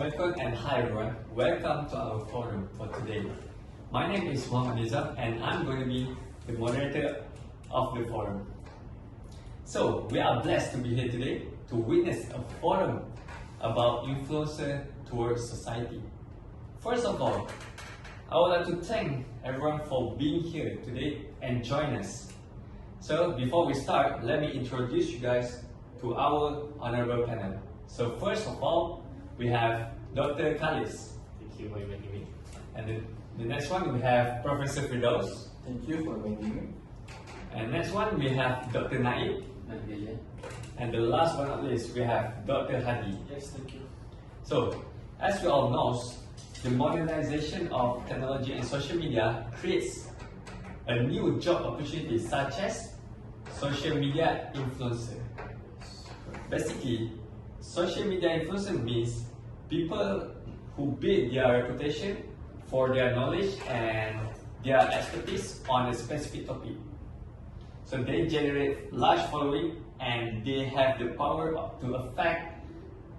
Assalamualaikum and hi everyone. Welcome to our forum for today. My name is Nizam and I'm going to be the moderator of the forum. So we are blessed to be here today to witness a forum about influencer towards society. First of all, I would like to thank everyone for being here today and join us. So before we start, let me introduce you guys to our honorable panel. So first of all, we have Dr. QALLIS. Thank you for inviting me. And the next one we have Professor FIRDAUS. Thank you for inviting me. And next one we have Dr. NAIM. And the last but not least we have Dr. HADI. Yes, thank you. So as we all know, the modernization of technology and social media creates a new job opportunity such as social media influencer. Basically, social media influencer means people who build their reputation for their knowledge and their expertise on a specific topic. So they generate large following and they have the power to affect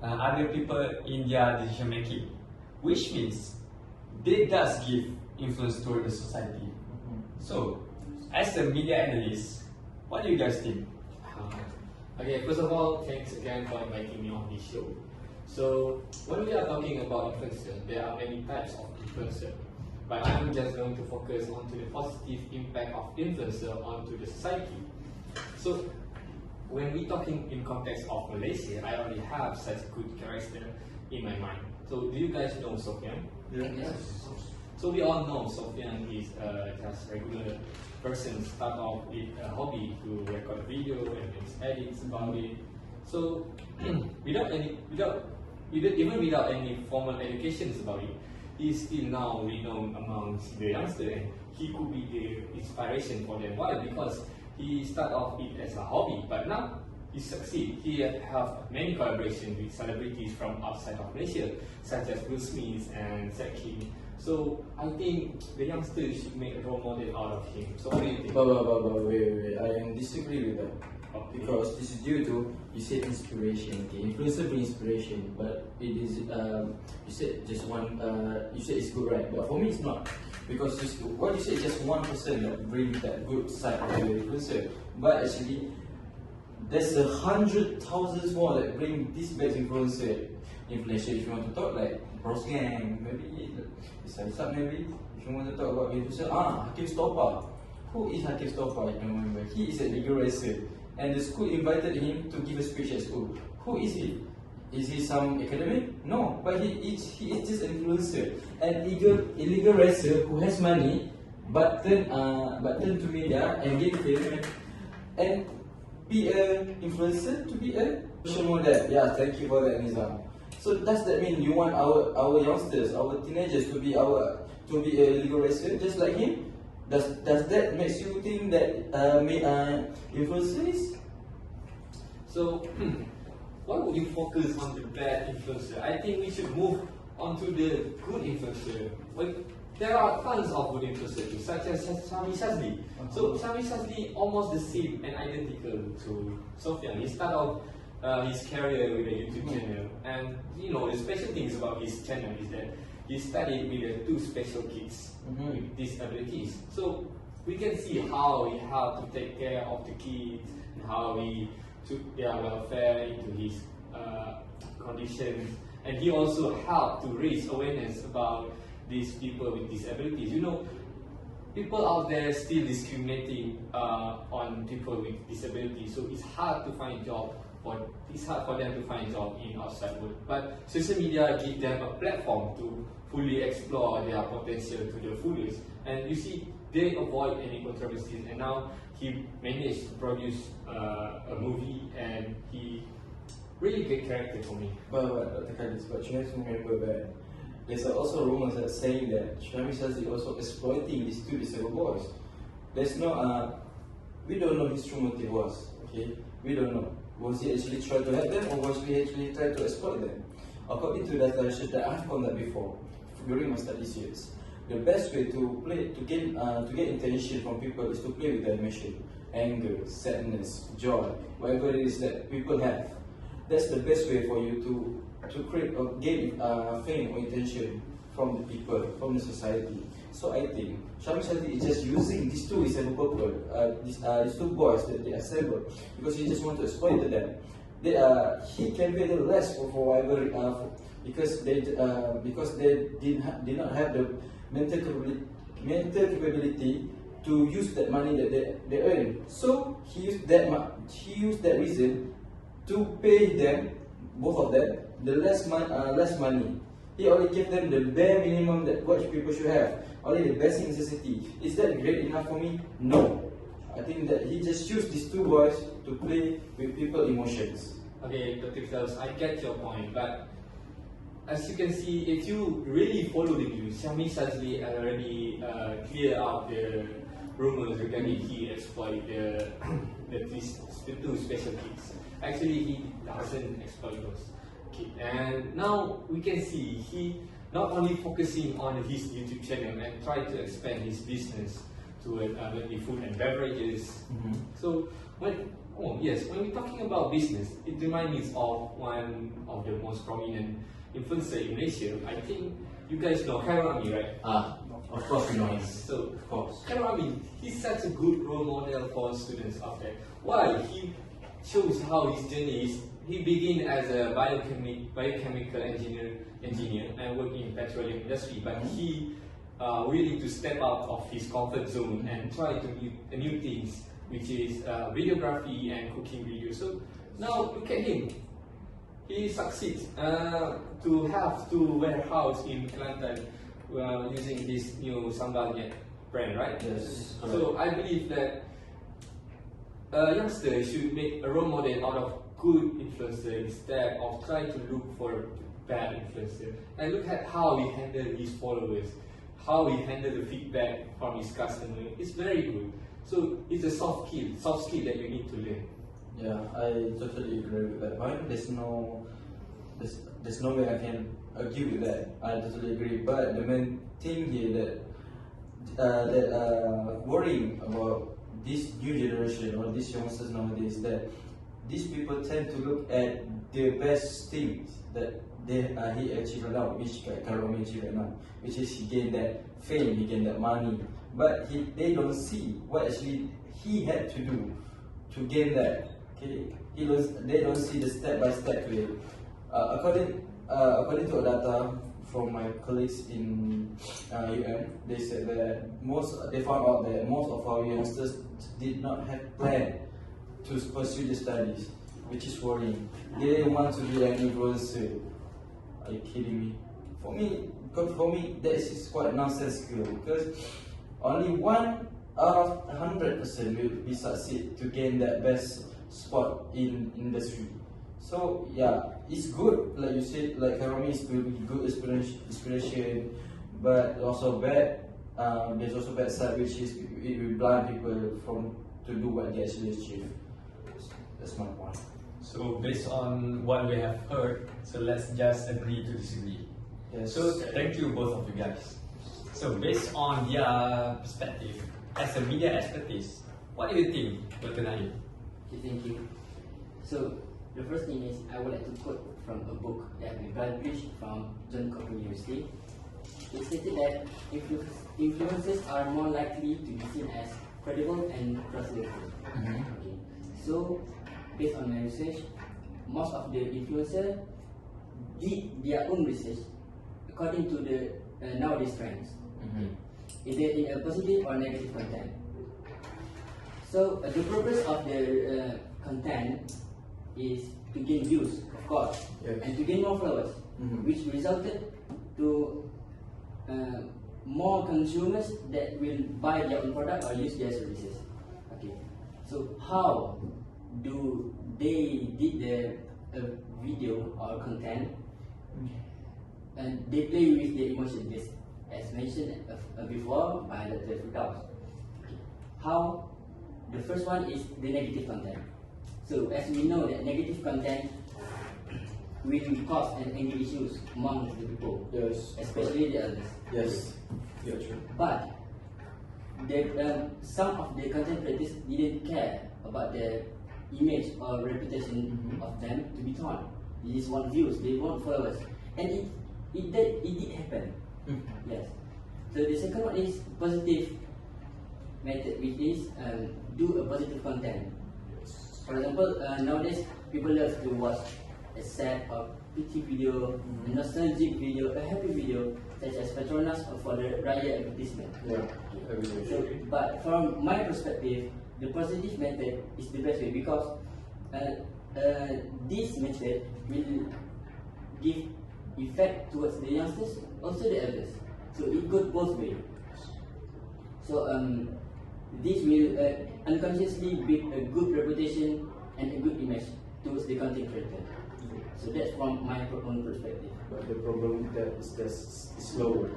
other people in their decision making, which means they does give influence toward the society. So, as a media analyst, what do you guys think? Okay, first of all, thanks again for inviting me on this show. So, when we are talking about influencer, there are many types of influencer. But I'm just going to focus on the positive impact of influencer onto the society. So, when we talking in context of Malaysia, I already have such good character in my mind. So, do you guys know Sofian? Yes. So we all know Sofian is just regular person start off with a hobby to record video and make edits about it. So even without any formal educations about it, he's still now renowned amongst the youngsters and he could be the inspiration for them. Why? Because he started off it as a hobby, but now he succeed. He have many collaborations with celebrities from outside of Malaysia, such as Will Smith and Zaki. So I think the youngsters should make a role model out of him. So what do you think? Wait. I disagree with that. Okay. Because this is due to, you said inspiration, okay? Influencer bring inspiration, but it is, you said just one, you said it's good, right? But for me it's not. Because what you said is just one person that brings that good side of the influencer. But actually, there's 100,000 more that bring this bad influencer. Influencer, if you want to talk like Bros Gang, maybe maybe if you want to talk about influencer, Hakim Stoppa. Who is Hakim Stoppa? I don't remember. He is a legal racer, and the school invited him to give a speech at school. Who is he? Is he some academic? No, but he is just an influencer, an illegal racer who has money, but turn to media and get fame and be an influencer to be a social model. Yeah, thank you for that, Nizam. So does that mean you want our youngsters, our teenagers to be a legal racer just like him? Does that makes you think that influencers? So why would you focus on the bad influencer? I think we should move on to the good influencer. Well, there are tons of good influencers, such as Shami Shazli. So Shami Shazli almost the same and identical to Sofian. He started off his career with a YouTube channel, and you know the special things about his channel is that he studied with two special kids with disabilities. So we can see how he had to take care of the kids and how he took their welfare into his conditions, and he also helped to raise awareness about these people with disabilities. You know, people out there still discriminating on people with disabilities, so it's hard to find a job. It's hard for them to find a job in outside world. But social media gives them a platform to fully explore their potential to the fullest. And you see, they avoid any controversies. And now he managed to produce a movie, and he really great character for me. But Dr. QALLIS, but you have to remember that there's also rumors that saying that Shami Shazli also exploiting these two disabled boys. There's no, we don't know his true motive was, okay? We don't know. Was he actually trying to help them, or was he actually trying to exploit them? According to that research that I've done that before during my studies years, the best way to get attention from people is to play with their emotion, anger, sadness, joy, whatever it is that people have. that's the best way for you to create or gain fame or attention from the people, from the society. So I think Syamil Shadi is just using these two as a purpose, these two boys that they assembled, because he just want to exploit them. He can pay the less for whatever because they did not have the mental capability to use that money that they earn. So he used that reason to pay them, both of them, the less money. He only gave them the bare minimum that what people should have, only the basic necessity. Is that great enough for me? No. I think that he just used these two boys to play with people's emotions. Okay, Dr. FIRDAUS, I get your point, but as you can see, if you really follow the news, Syamil Shadi already clear out the rumors regarding he exploit the two special kids. Actually, he doesn't exploit those kids. And now we can see he not only focusing on his YouTube channel and try to expand his business to maybe food and beverages. So when we're talking about business, it reminds me of one of the most prominent influencer in Malaysia. I think you guys know KHAIRUL, right? Of course we know him. So, of course. KHAIRUL, he's such a good role model for students out there. Why? He shows how his journey is. He began as a biochemical engineer and working in petroleum industry, but he willing to step out of his comfort zone and try to new things, which is videography and cooking videos. So now look at him. He succeeds to have two warehouse in Kelantan using this new Sambalnya brand, right? Yes. So I believe that youngsters should make a role model out of good influencer instead of trying to look for a bad influencer. And look at how he handled his followers, how he handled the feedback from his customer. It's very good. So it's a soft skill that you need to learn. Yeah, I totally agree with that point. There's no way I can argue with that. I totally agree. But the main thing here that worrying about this new generation or these youngsters nowadays, that these people tend to look at the best things that he achieved right now, which KHAIRUL achieved right now, which is he gained that fame, he gained that money, but they don't see what actually he had to do to gain that. Okay, they don't see the step by step to it. According to data from my colleagues in they said that they found out that most of our youngsters did not have plan to pursue the studies, which is worrying. They didn't want to be an influencer. Are you kidding me? For me, that is quite nonsensical, because only 1 out of 100% will be succeed to gain that best spot in industry. So yeah, it's good, like you said, like KHAIRUL is good inspiration, but also bad. There's also bad side, which is it will blind people to do what they actually achieve. That's my point. So based on what we have heard, so let's just agree to disagree. Yes. So thank you both of you guys. So based on their perspective, as a media expertise, what do you think, Dr. Naim? Okay, thank you. So the first thing is I would like to quote from a book that I published from John Hopkins University. It stated that influencers are more likely to be seen as credible and trustworthy. Okay. So based on my research, most of the influencers did their own research according to the nowadays trends, either in a positive or negative content. So the purpose of the content is to gain views, of course, and to gain more followers, which resulted to more consumers that will buy their own product or use their services. Okay, so how do they did the video or content, and they play with the emotions, as mentioned before by Dr. FIRDAUS. Okay. How? The first one is the negative content. So as we know that negative content will cause and angry issues among the people, Yes. especially the elders. Yes. Yeah, true. But some of the content creators didn't care about the image or reputation of them to be torn. They just want views, they want followers, and it did happen. Yes. So the second one is positive method, which is do a positive content. For example, nowadays people love to watch a sad or pity video, a nostalgic video, a happy video, such as Petronas or for the Raya advertisement. Yeah. So, but from my perspective, the positive method is the best way, because this method will give effect towards the youngsters, also the elders. So it goes both ways. So this will unconsciously build a good reputation and a good image towards the content creator. So that's from my own perspective. But the problem with that is that it's slower.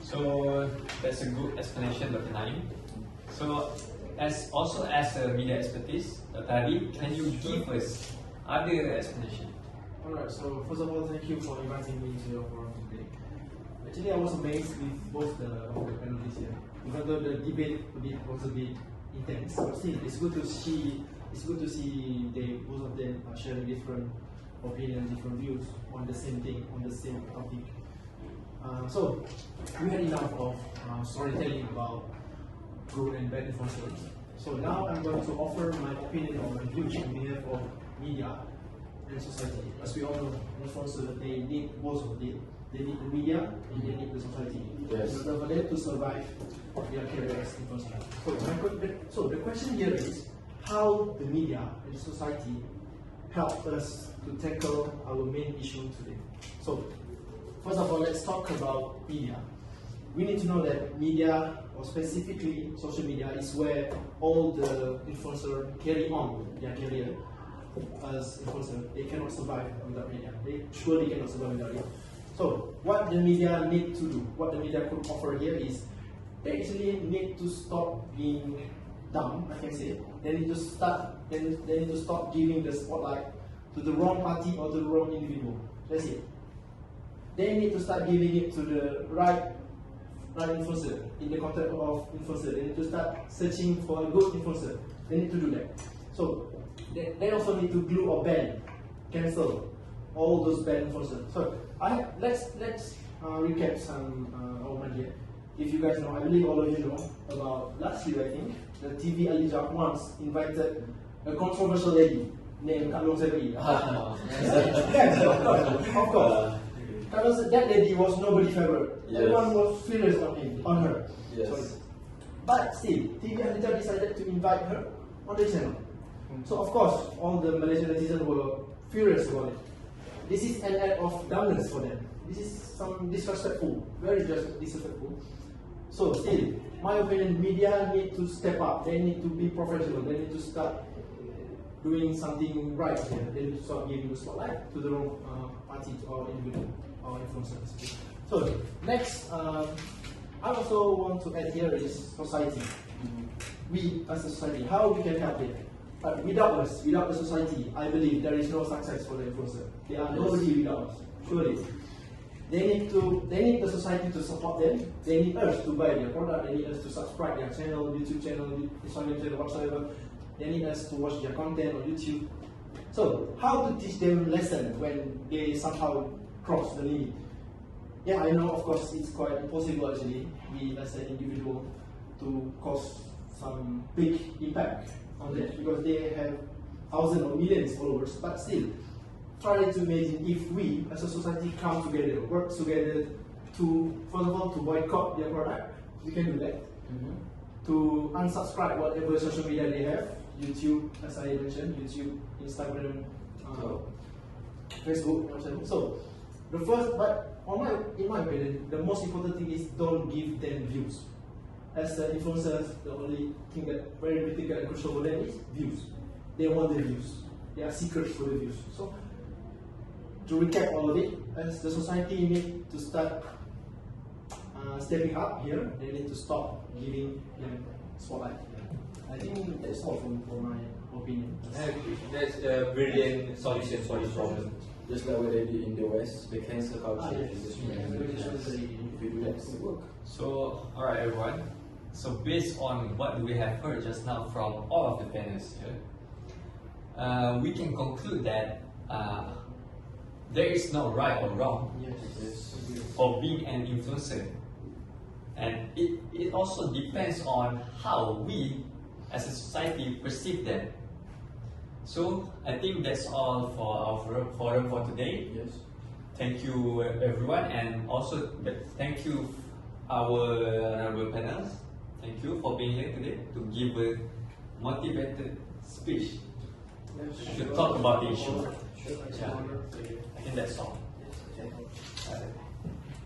So that's a good explanation, Dr. Naim. So as a media expertise, Dr. Hadi, can you give us other explanation? Alright, so first of all, thank you for inviting me to your forum today. Actually, I was amazed with both the panelists here. Even though the debate was a bit intense, but still, it's good to see both of them are sharing different opinions, different views on the same thing, on the same topic. So we had enough of storytelling about good and bad influencers. So now I'm going to offer my opinion or my views on behalf of media and society. As we all know, influencers, they need both of it. They need the media and they need the society. Yes. In order for them to survive their career as influencers. So the question here is how the media and society help us to tackle our main issue today. So first of all, let's talk about media. We need to know that media, or specifically social media, is where all the influencers carry on their career as influencers. They cannot survive without media. They surely cannot survive without it. So what the media need to do, what the media could offer here is they actually need to stop being dumb, I can say. They need to stop giving the spotlight to the wrong party or to the wrong individual. That's it. They need to start giving it to the right influencer in the context of influencer. They need to start searching for a good influencer. They need to do that. So they also need to glue or ban, cancel all those bad influencers. So let's recap some of here. If you guys know, I believe all of you know about last year, I think, the TV Alijak once invited a controversial lady named Kalong Zebri. Yes, of course. That lady was nobody's favorite. Yes. Everyone was furious on her. Yes. Sorry. But still, TV Alijak decided to invite her on the channel. So of course, all the Malaysian netizens were furious about it. This is an act of dumbness for them. This is some disrespectful, very disrespectful. So still, my opinion, media need to step up. They need to be professional. They need to start doing something right here. They need to start giving the spotlight to the wrong party or individual or influencers. So next, I also want to add here is society. We as a society, how we can help it. But without us, without the society, I believe there is no success for the influencer. They are nobody without us, surely. They need the society to support them. They need us to buy their product. They need us to subscribe their channel, YouTube channel, Instagram channel, whatsoever. They need us to watch their content on YouTube. So how to teach them lesson when they somehow cross the limit? Yeah, I know, of course, it's quite impossible actually, we as an individual, to cause some big impact on that, because they have thousands or millions of followers. But still, try to imagine if we as a society come together, work together to, first of all, to boycott their product. We can do that. To unsubscribe whatever social media they have, YouTube, as I mentioned, YouTube, Instagram, Facebook, whatever. So the first, but in my opinion, the most important thing is don't give them views. As the influencers, the only thing that very critical and crucial for them is views. They want the views. They are seekers for the views. So to recap all of it, as the society need to start stepping up here, they need to stop giving them spotlight. I think that's all for my opinion. That's a brilliant solution for this problem. Just like what they did in the West, the cancel culture. Yes. If we do that, it will work. So, alright everyone, So based on what we have heard just now from all of the panelists here, we can conclude that there is no right or wrong for being an influencer. And it also depends on how we as a society perceive them. So I think that's all for our forum for today. Yes. Thank you everyone, and also thank you our honorable panels. Thank you for being here today to give a motivated speech to talk about the issue. Yeah. I think that's all.